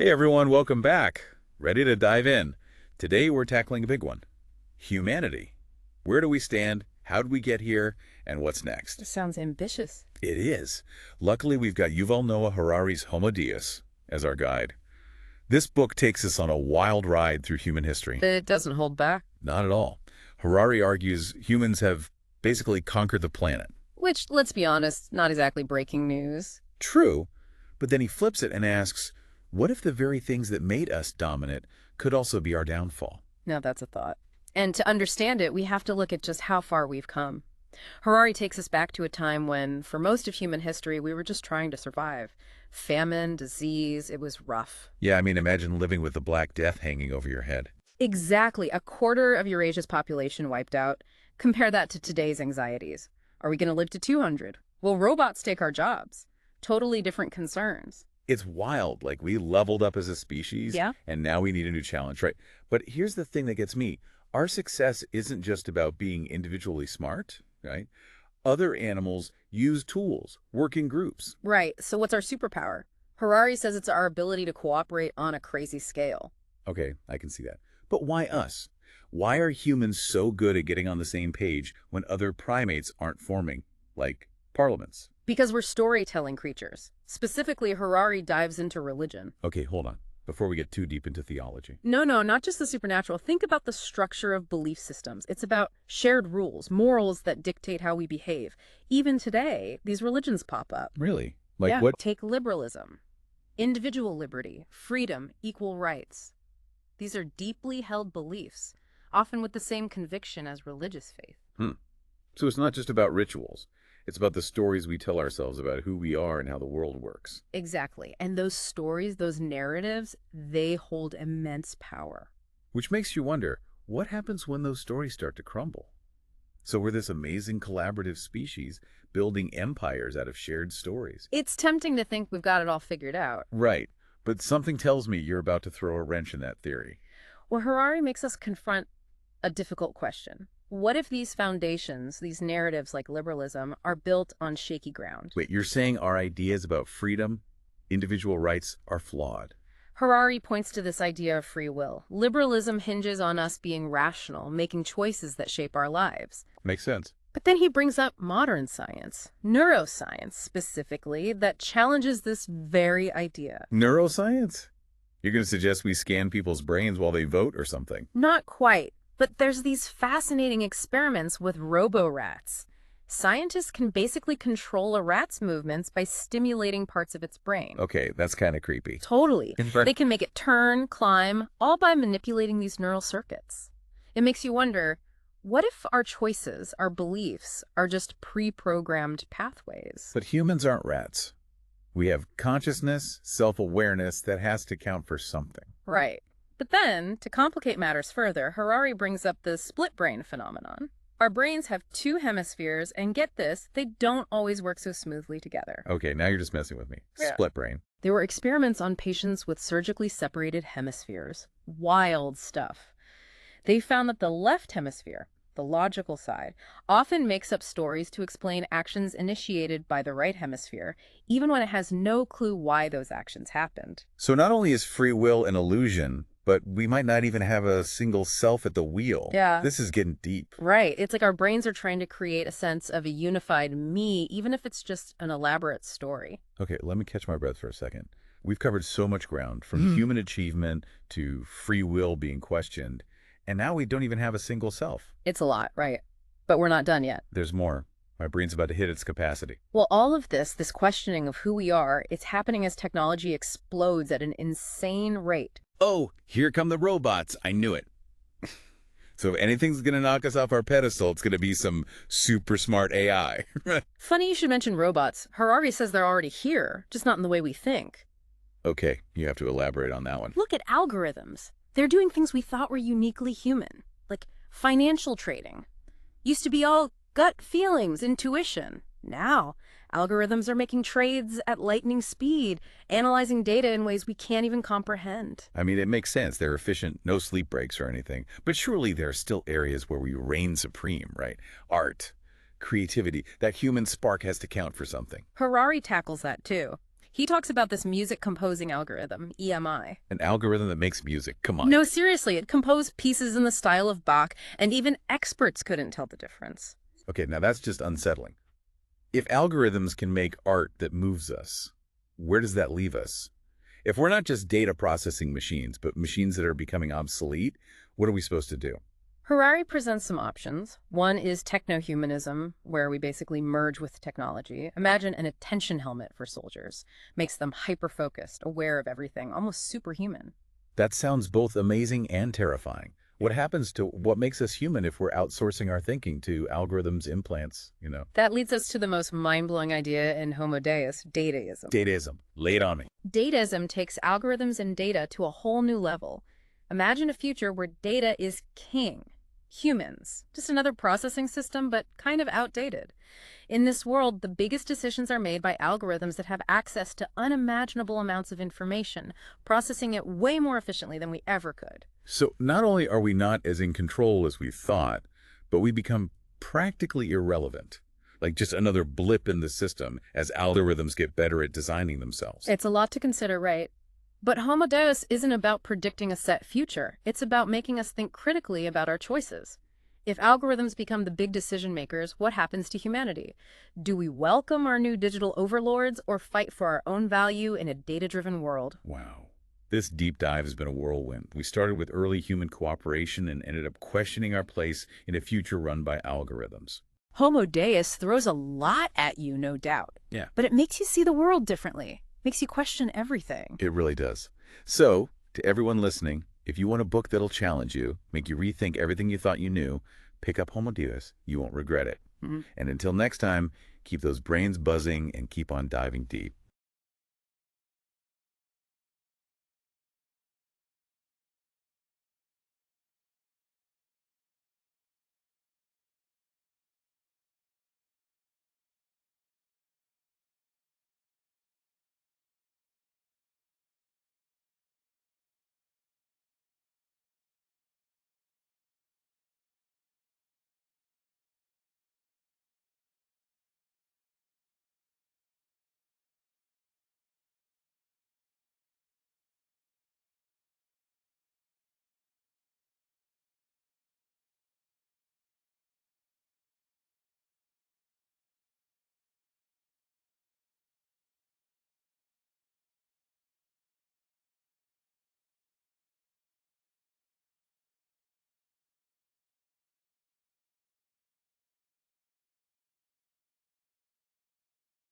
Hey everyone, welcome back. Ready to dive in. Today we're tackling a big one. Humanity. Where do we stand? How did we get here? And what's next? Sounds ambitious. It is. Luckily we've got Yuval Noah Harari's Homo Deus as our guide. This book takes us on a wild ride through human history. It doesn't hold back. Not at all. Harari argues humans have basically conquered the planet. Which, let's be honest, not exactly breaking news. True, but then he flips it and asks, what if the very things that made us dominant could also be our downfall? Now that's a thought. And to understand it, we have to look at just how far we've come. Harari takes us back to a time when, for most of human history, we were just trying to survive. Famine, disease, it was rough. Yeah, I mean, imagine living with the Black Death hanging over your head. Exactly. A quarter of Eurasia's population wiped out. Compare that to today's anxieties. Are we going to live to 200? Will robots take our jobs? Totally different concerns. It's wild. Like, we leveled up as a species, Yeah. and now we need a new challenge, right? But here's the thing that gets me. Our success isn't just about being individually smart, right? Other animals use tools, work in groups. Right. So what's our superpower? Harari says it's our ability to cooperate on a crazy scale. Okay, I can see that. But why us? Why are humans so good at getting on the same page when other primates aren't forming, like parliaments? Because we're storytelling creatures. Specifically, Harari dives into religion. Okay, hold on. Before we get too deep into theology. No, not just the supernatural. Think about the structure of belief systems. It's about shared rules, morals that dictate how we behave. Even today, these religions pop up. Really? Like Yeah. what? Take liberalism. Individual liberty, freedom, equal rights. These are deeply held beliefs, often with the same conviction as religious faith. So it's not just about rituals. It's about the stories we tell ourselves about who we are and how the world works. Exactly. And those stories, those narratives, they hold immense power. Which makes you wonder, what happens when those stories start to crumble? So we're this amazing collaborative species building empires out of shared stories. It's tempting to think we've got it all figured out. Right. But something tells me you're about to throw a wrench in that theory. Well, Harari makes us confront a difficult question. What if these foundations, these narratives like liberalism, are built on shaky ground? Wait, you're saying our ideas about freedom, individual rights, are flawed? Harari points to this idea of free will. Liberalism hinges on us being rational, making choices that shape our lives. Makes sense. But then he brings up modern science, neuroscience specifically, that challenges this very idea. Neuroscience? You're going to suggest we scan people's brains while they vote or something? Not quite, but there's these fascinating experiments with robo-rats. Scientists can basically control a rat's movements by stimulating parts of its brain. Okay, that's kind of creepy. Totally. In fact- They can make it turn, climb, all by manipulating these neural circuits. It makes you wonder, what if our choices, our beliefs, are just pre-programmed pathways? But humans aren't rats. We have consciousness, self-awareness that has to count for something. Right. But then, to complicate matters further, Harari brings up the split brain phenomenon. Our brains have two hemispheres, and get this, they don't always work so smoothly together. Okay, now you're just messing with me. Yeah. Split brain. There were experiments on patients with surgically separated hemispheres. Wild stuff. They found that the left hemisphere, the logical side, often makes up stories to explain actions initiated by the right hemisphere, even when it has no clue why those actions happened. So not only is free will an illusion, but we might not even have a single self at the wheel. Yeah. This is getting deep. Right. It's like our brains are trying to create a sense of a unified me, even if it's just an elaborate story. Okay, let me catch my breath for a second. We've covered so much ground, from human achievement to free will being questioned, and now we don't even have a single self. It's a lot, right? But we're not done yet. There's more. My brain's about to hit its capacity. Well, all of this questioning of who we are, it's happening as technology explodes at an insane rate. Oh, here come the robots. I knew it. So if anything's going to knock us off our pedestal, it's going to be some super smart AI. Funny you should mention robots. Harari says they're already here, just not in the way we think. Okay, you have to elaborate on that one. Look at algorithms. They're doing things we thought were uniquely human, like financial trading. Used to be all gut feelings, intuition. Now, algorithms are making trades at lightning speed, analyzing data in ways we can't even comprehend. I mean, it makes sense. They're efficient, no sleep breaks or anything. But surely there are still areas where we reign supreme, right? Art, creativity, that human spark has to count for something. Harari tackles that too. He talks about this music composing algorithm, EMI. An algorithm that makes music. Come on. No, seriously, it composed pieces in the style of Bach, and even experts couldn't tell the difference. Okay, now that's just unsettling. If algorithms can make art that moves us, where does that leave us? If we're not just data processing machines, but machines that are becoming obsolete, what are we supposed to do? Harari presents some options. One is techno-humanism, where we basically merge with technology. Imagine an attention helmet for soldiers. Makes them hyper-focused, aware of everything, almost superhuman. That sounds both amazing and terrifying. What happens to what makes us human if we're outsourcing our thinking to algorithms, implants? That leads us to the most mind-blowing idea in Homo Deus, dataism. Dataism. Lay it on me. Dataism takes algorithms and data to a whole new level. Imagine a future where data is king. Humans. Just another processing system, but kind of outdated. In this world, the biggest decisions are made by algorithms that have access to unimaginable amounts of information, processing it way more efficiently than we ever could. So not only are we not as in control as we thought, but we become practically irrelevant. Like just another blip in the system as algorithms get better at designing themselves. It's a lot to consider, right? But Homo Deus isn't about predicting a set future. It's about making us think critically about our choices. If algorithms become the big decision makers, what happens to humanity? Do we welcome our new digital overlords or fight for our own value in a data-driven world? Wow. This deep dive has been a whirlwind. We started with early human cooperation and ended up questioning our place in a future run by algorithms. Homo Deus throws a lot at you, no doubt. Yeah. But it makes you see the world differently. Makes you question everything. It really does. So, to everyone listening, if you want a book that'll challenge you, make you rethink everything you thought you knew, pick up Homo Deus. You won't regret it. And until next time, keep those brains buzzing and keep on diving deep.